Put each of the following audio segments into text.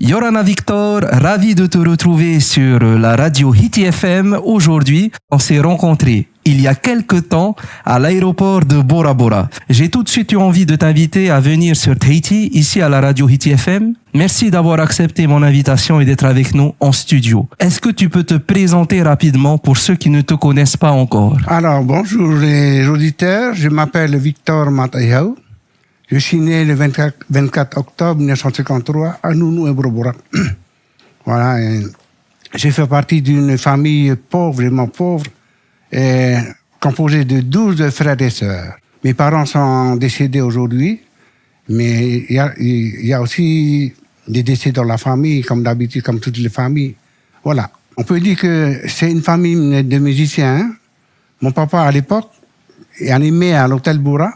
Yorana Victor, ravi de te retrouver sur la radio Hiti FM. Aujourd'hui, on s'est rencontrés il y a quelque temps à l'aéroport de Bora Bora. J'ai tout de suite eu envie de t'inviter à venir sur Tahiti, ici à la radio Hiti FM. Merci d'avoir accepté mon invitation et d'être avec nous en studio. Est-ce que tu peux te présenter rapidement pour ceux qui ne te connaissent pas encore? Alors, bonjour les auditeurs, je m'appelle Victor Matayao. Je suis né le 24 octobre 1953 à Nounou et Bora Bora. Voilà, j'ai fait partie d'une famille pauvre, vraiment pauvre, composée de 12 frères et sœurs. Mes parents sont décédés aujourd'hui, mais il y a aussi des décès dans la famille, comme d'habitude, comme toutes les familles. Voilà. On peut dire que c'est une famille de musiciens. Hein. Mon papa, à l'époque, il animait à l'hôtel Bora.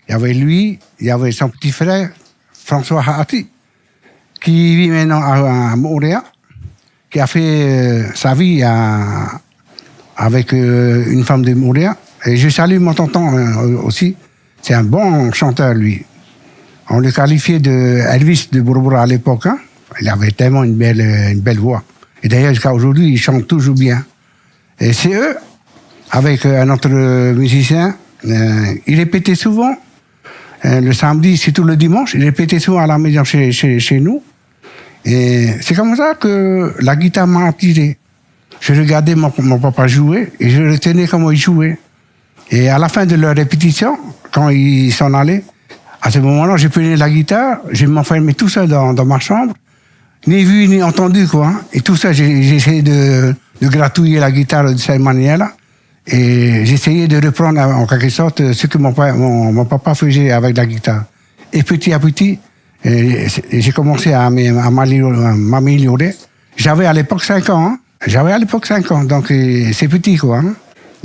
Il y avait lui, il y avait son petit frère, François Haati, qui vit maintenant à Montréal, qui a fait sa vie avec une femme de Montréal. Et je salue mon tonton aussi. C'est un bon chanteur, lui. On le qualifiait de Elvis de Bora Bora à l'époque. Hein. Il avait tellement une belle voix. Et d'ailleurs, jusqu'à aujourd'hui, il chante toujours bien. Et c'est eux, avec un autre musicien, ils répétaient souvent. Le samedi, surtout le dimanche, il répétait souvent à la maison chez nous. Et c'est comme ça que la guitare m'a attiré. Je regardais mon papa jouer et je retenais comment il jouait. Et à la fin de leur répétition, quand ils s'en allaient, à ce moment-là, je prenais la guitare, je m'enfermais tout seul dans ma chambre, ni vu ni entendu, quoi. Et tout ça, j'essayais de gratouiller la guitare de cette manière-là. Et j'essayais de reprendre en quelque sorte ce que mon papa faisait avec la guitare. Et petit à petit, j'ai commencé à m'améliorer. J'avais à l'époque 5 ans. Hein. Donc c'est petit quoi. Hein.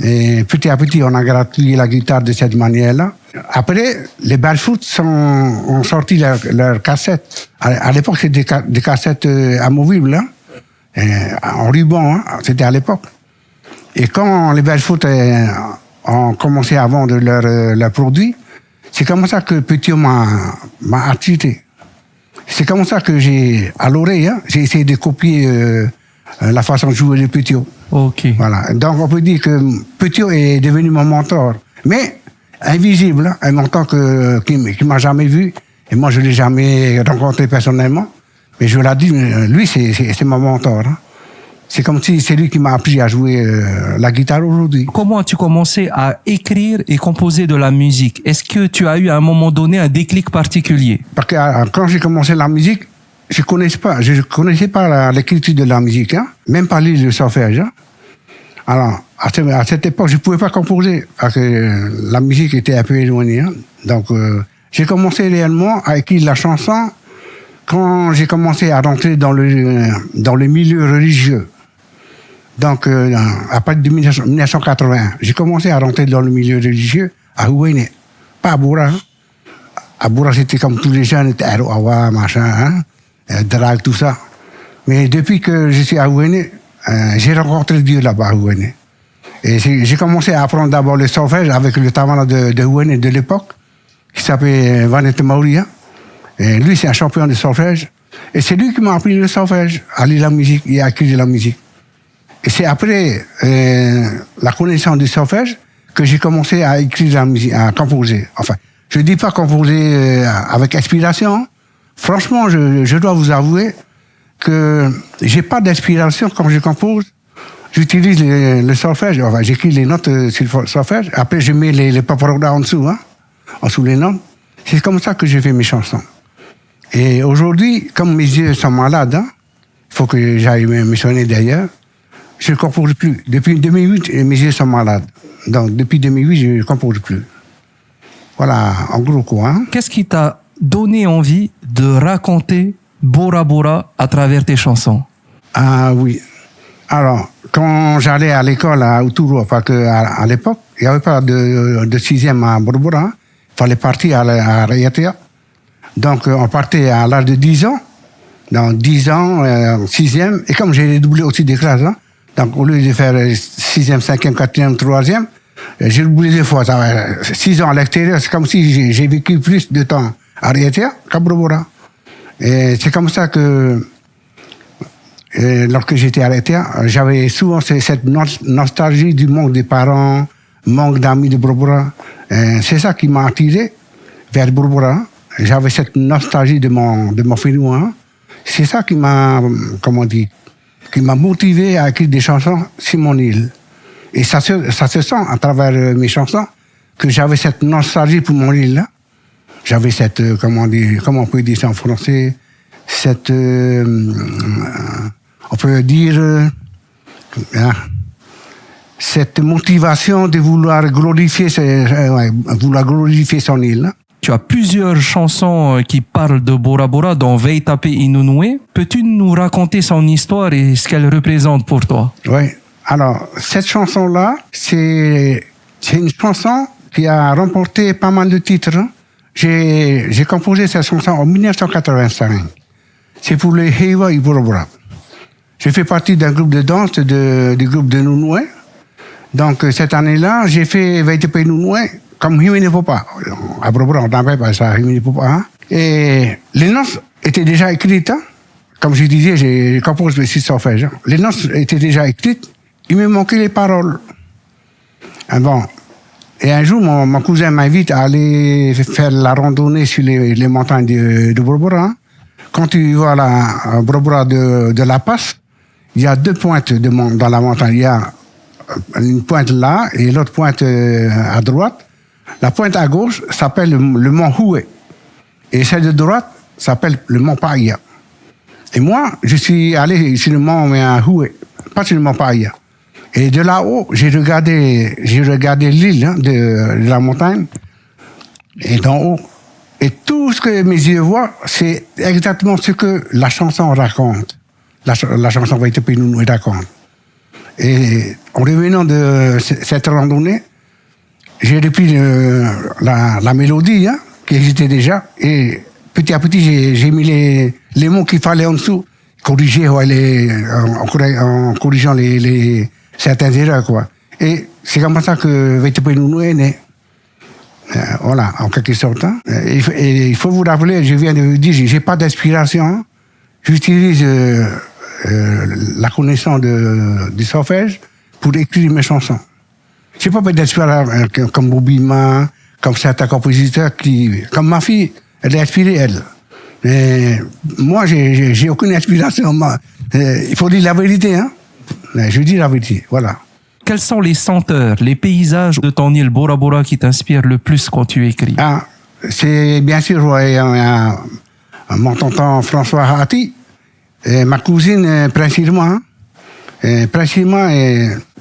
Et petit à petit, on a gratouillé la guitare de cette manière-là. Après, les Barefoot ont sorti leurs cassettes. À l'époque, c'était des cassettes amovibles, hein. En ruban, hein. C'était à l'époque. Et quand les Barefoot ont commencé à vendre leurs produits, c'est comme ça que Petiot m'a attiré. C'est comme ça que à l'oreille, hein, j'ai essayé de copier la façon de jouer de Petiot. Ok. Voilà. Donc on peut dire que Petiot est devenu mon mentor, mais invisible, hein, un mentor qui m'a jamais vu, et moi je l'ai jamais rencontré personnellement, mais je l'ai dit, lui c'est mon mentor. Hein. C'est comme si c'est lui qui m'a appris à jouer la guitare aujourd'hui. Comment as-tu commencé à écrire et composer de la musique? Est-ce que tu as eu à un moment donné un déclic particulier? Parce que quand j'ai commencé la musique, je connaissais pas l'écriture de la musique, hein, même pas lire le solfège. Hein. Alors, à cette époque, je pouvais pas composer parce que la musique était un peu éloignée. Hein. Donc, j'ai commencé réellement à écrire la chanson quand j'ai commencé à rentrer dans le milieu religieux. Donc, à partir de 1981, j'ai commencé à rentrer dans le milieu religieux à Ouéné, pas à Bora. Hein. À Bora, c'était comme tous les jeunes, Awa, machin, hein, drague, tout ça. Mais depuis que je suis à Ouéné, j'ai rencontré Dieu là-bas à Ouéné. Et j'ai commencé à apprendre d'abord le solfège avec le tawana de Ouéné de l'époque, qui s'appelait Vanette Maouria. Et lui, c'est un champion de solfège. Et c'est lui qui m'a appris le solfège, à lire la musique et à écrire la musique. Et c'est après la connaissance du solfège que j'ai commencé à écrire la musique, à composer. Enfin, je ne dis pas composer avec inspiration. Franchement, je dois vous avouer que j'ai pas d'inspiration quand je compose. J'utilise le solfège. Enfin, j'écris les notes sur le solfège. Après, je mets les paparodas en dessous, hein, en dessous les notes. C'est comme ça que je fais mes chansons. Et aujourd'hui, comme mes yeux sont malades, hein, il faut que j'aille me soigner d'ailleurs, je ne compose plus. Depuis 2008, mes yeux sont malades. Donc, depuis 2008, je ne compose plus. Voilà, en gros quoi. Hein. Qu'est-ce qui t'a donné envie de raconter Bora Bora à travers tes chansons? Ah oui. Alors, quand j'allais à l'école à Outuro, parce qu'à l'époque, il n'y avait pas de 6e à Bora Bora, hein. Il fallait partir à Rayatea. Donc, on partait à l'âge de 10 ans. Dans 10 ans, 6e. Et comme j'ai doublé aussi des classes, hein, donc au lieu de faire 6e, 5e, 4e, 3e, j'ai doublé des fois. 6 ans à l'extérieur, c'est comme si j'ai vécu plus de temps à Rayatea qu'à Bora Bora. Et c'est comme ça que lorsque j'étais arrêté, j'avais souvent cette nostalgie du manque des parents, manque d'amis de Bora. C'est ça qui m'a attiré vers Bora. J'avais cette nostalgie de mon Fénois. C'est ça qui m'a, qui m'a motivé à écrire des chansons sur mon île. Et ça se sent à travers mes chansons que j'avais cette nostalgie pour mon île. J'avais cette, comment on peut dire ça en français, cette, on peut dire, cette motivation de vouloir glorifier son île. Tu as plusieurs chansons qui parlent de Bora Bora, dont Veitape Inunue. Peux-tu nous raconter son histoire et ce qu'elle représente pour toi? Oui. Alors, cette chanson-là, c'est une chanson qui a remporté pas mal de titres. J'ai composé cette chanson en 1985. C'est pour les Heiwa et Bora Bora. Je fais partie d'un groupe de danse, du groupe de Nunue. Donc, cette année-là, j'ai fait Veitape Inunue comme Himene Popa. À Bora Bora, on n'appelle pas ça Himene Popa. Hein. Et les notes étaient déjà écrites. Hein. Comme je disais, j'ai composé le six solfèges. Hein. Les notes étaient déjà écrites. Il me manquait les paroles. Ah bon. Et un jour, mon cousin m'invite à aller faire la randonnée sur les montagnes de Bora Bora. Quand tu vois la Bora Bora de La Passe, il y a deux pointes dans la montagne. Il y a une pointe là et l'autre pointe à droite. La pointe à gauche s'appelle le mont Houé. Et celle de droite s'appelle le mont Paia. Et moi, je suis allé sur le mont Houé, pas sur le mont Paia. Et de là-haut, j'ai regardé l'île hein, de la montagne, et d'en haut. Et tout ce que mes yeux voient, c'est exactement ce que la chanson raconte. La chanson Veitape Inunue raconte. Et en revenant de cette randonnée, j'ai repris la mélodie hein, qui existait déjà, et petit à petit, j'ai mis les mots qu'il fallait en dessous, en corrigeant certaines erreurs, quoi. Et c'est comme ça que Veitape Inunue est né. Voilà, en quelque sorte. Hein. Et il faut vous rappeler, je viens de vous dire, j'ai pas d'inspiration. Hein. J'utilise la connaissance du solfège pour écrire mes chansons. J'ai pas d'inspiration comme Bobima, comme certains compositeurs comme ma fille, elle est inspirée, elle. Mais moi, j'ai aucune inspiration. Il faut dire la vérité, hein. Je dis la vérité, voilà. Quels sont les senteurs, les paysages de ton île Bora Bora qui t'inspirent le plus quand tu écris? C'est bien sûr mon tonton François Hati, et ma cousine principalement.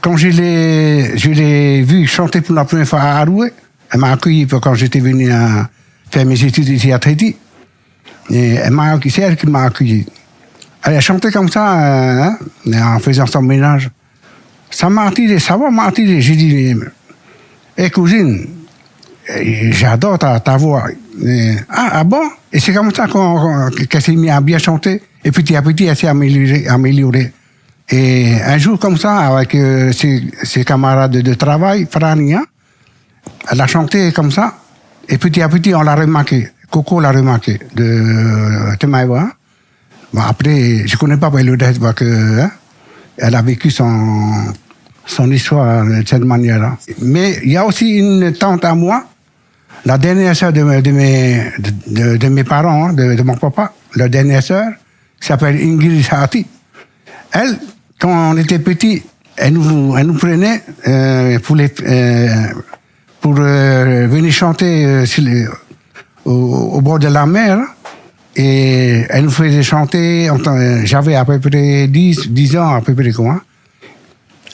Quand je l'ai vu chanter pour la première fois à Aroué, elle m'a accueilli quand j'étais venu faire mes études ici à Tahiti. Et c'est elle qui m'a accueilli. Elle a chanté comme ça, en faisant son ménage. Ça m'a attiré, ça m'a attiré. J'ai dit, cousine, j'adore ta voix. Ah bon? Et c'est comme ça qu'elle s'est mise à bien chanter. Et petit à petit, elle s'est améliorée. Et un jour comme ça, avec ses camarades de travail, Frania, elle a chanté comme ça. Et petit à petit, on l'a remarqué. Coco l'a remarqué, de Temaïwa. Bon, après, je ne connais pas le reste, parce que elle a vécu son histoire de cette manière-là. Mais il y a aussi une tante à moi, la dernière sœur de mes parents, de mon papa, la dernière sœur, qui s'appelle Ingrid Hati. Elle, quand on était petits, elle nous prenait pour venir chanter au bord de la mer. Et elle nous faisait chanter, j'avais à peu près 10 ans à peu près quoi.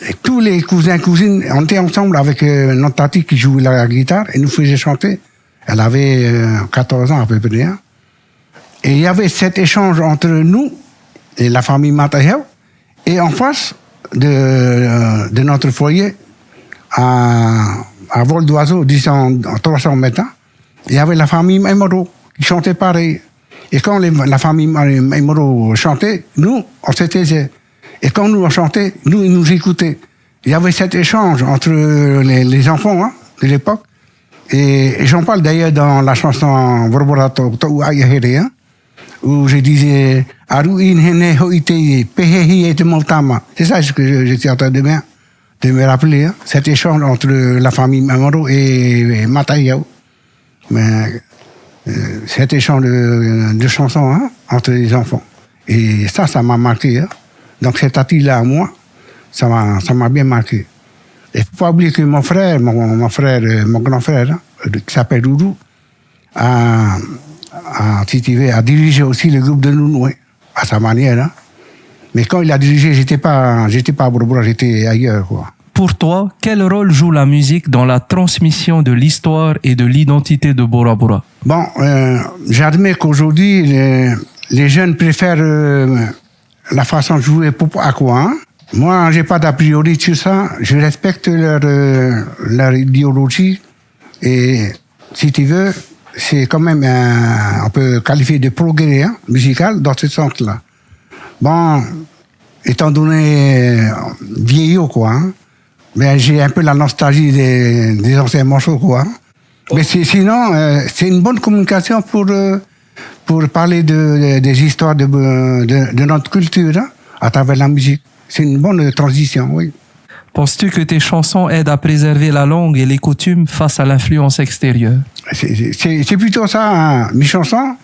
Et tous les cousins, cousines, on était ensemble avec notre tati qui jouait la guitare et nous faisait chanter. Elle avait 14 ans à peu près. Hein. Et il y avait cet échange entre nous et la famille Matahel. Et en face de notre foyer, à vol d'oiseau, disons 300 mètres, il y avait la famille Maimoro qui chantait pareil. Et quand la famille Maimoro chantait, nous, on se taisait. Et quand nous, on chantait, ils nous écoutaient. Il y avait cet échange entre les enfants hein, de l'époque. Et j'en parle d'ailleurs dans la chanson Bora Bora To'u Ayahere, où je disais C'est ça que j'étais en train de me rappeler, hein, cet échange entre la famille Mamaro et Matayao. Cet échange de chansons, hein, entre les enfants. Et ça m'a marqué. Hein. Donc cet attitude-là, moi, ça m'a bien marqué. Il ne faut pas oublier que mon grand frère, hein, qui s'appelle Doudou, a dirigé aussi le groupe de Nounoué, à sa manière. Hein. Mais quand il a dirigé, j'étais pas à Bora, j'étais ailleurs, quoi. Pour toi, quel rôle joue la musique dans la transmission de l'histoire et de l'identité de Bora Bora? Bon, j'admets qu'aujourd'hui, les jeunes préfèrent la façon de jouer à quoi, hein. Moi, j'ai pas d'a priori sur ça. Je respecte leur idéologie. Et si tu veux, c'est quand même on peut qualifier de progrès, hein, musical dans ce sens-là. Bon, étant donné vieillot, quoi, hein, mais j'ai un peu la nostalgie des anciens morceaux, quoi. Hein. Mais sinon, c'est une bonne communication pour parler des histoires de notre culture, hein, à travers la musique. C'est une bonne transition, oui. Penses-tu que tes chansons aident à préserver la langue et les coutumes face à l'influence extérieure? C'est plutôt ça, hein. Mes chansons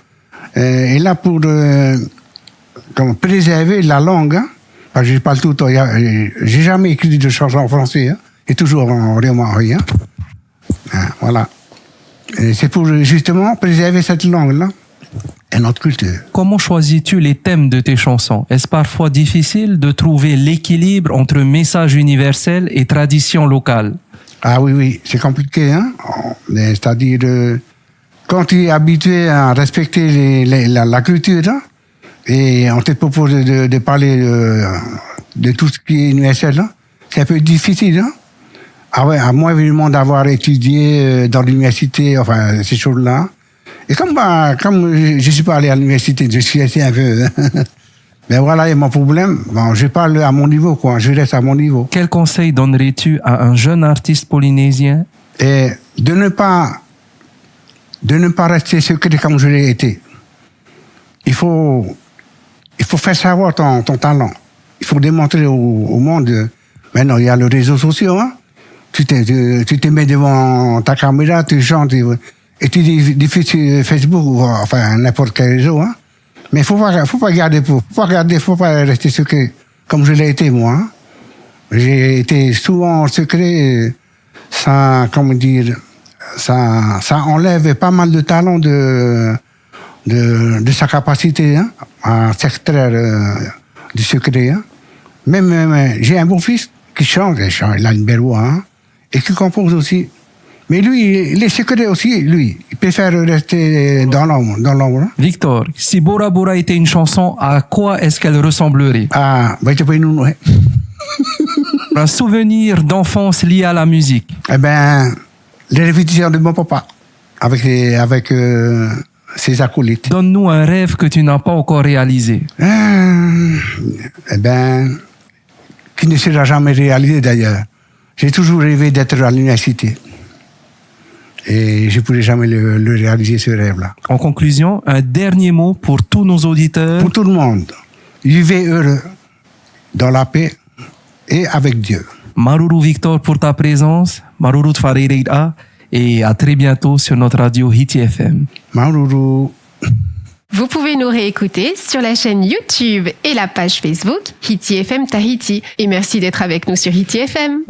est là pour préserver la langue. Hein. Parce que je parle tout le temps. J'ai jamais écrit de chansons en français. Hein. Et toujours en rien. Voilà. Et c'est pour justement préserver cette langue-là et notre culture. Comment choisis-tu les thèmes de tes chansons? Est-ce parfois difficile de trouver l'équilibre entre message universel et tradition locale? Ah oui, c'est compliqué. Hein. C'est-à-dire, quand tu es habitué à respecter la culture, hein, et on te propose de parler de tout ce qui est universel, hein, c'est un peu difficile. Hein. Ah ouais, à moins évidemment d'avoir étudié dans l'université, enfin, ces choses-là. Et comme je suis pas allé à l'université, je suis resté un peu. Mais voilà, il y a mon problème. Bon, je parle à mon niveau, quoi. Je reste à mon niveau. Quel conseil donnerais-tu à un jeune artiste polynésien? Et de ne pas rester secret comme je l'ai été. Il faut faire savoir ton talent. Il faut démontrer au monde. Maintenant, il y a les réseaux sociaux, hein. Tu te mets devant ta caméra, tu chantes et tu diffuses sur Facebook ou enfin n'importe quel réseau, hein. Mais faut pas garder, faut pas rester secret comme je l'ai été moi. Hein. J'ai été souvent secret, ça enlève pas mal de talent de sa capacité, hein, à s'extraire du secret. Hein. Même j'ai un beau-fils qui chante, il a une belle voix, hein, et qui compose aussi. Mais lui, il est secret aussi, lui. Il préfère rester dans l'ombre. Hein. Victor, si Bora Bora était une chanson, à quoi est-ce qu'elle ressemblerait? Ah, ouais. Un souvenir d'enfance lié à la musique. Eh ben, les répétitions de mon papa, avec ses acolytes. Donne-nous un rêve que tu n'as pas encore réalisé. Eh ben, qui ne sera jamais réalisé d'ailleurs. J'ai toujours rêvé d'être à l'université. Et je ne pourrai jamais le réaliser, ce rêve-là. En conclusion, un dernier mot pour tous nos auditeurs. Pour tout le monde. Vivez heureux, dans la paix et avec Dieu. Maruru Victor pour ta présence. Maruru Tfareira. Et à très bientôt sur notre radio Hiti FM. Maruru. Vous pouvez nous réécouter sur la chaîne YouTube et la page Facebook Hiti FM Tahiti. Et merci d'être avec nous sur Hiti FM.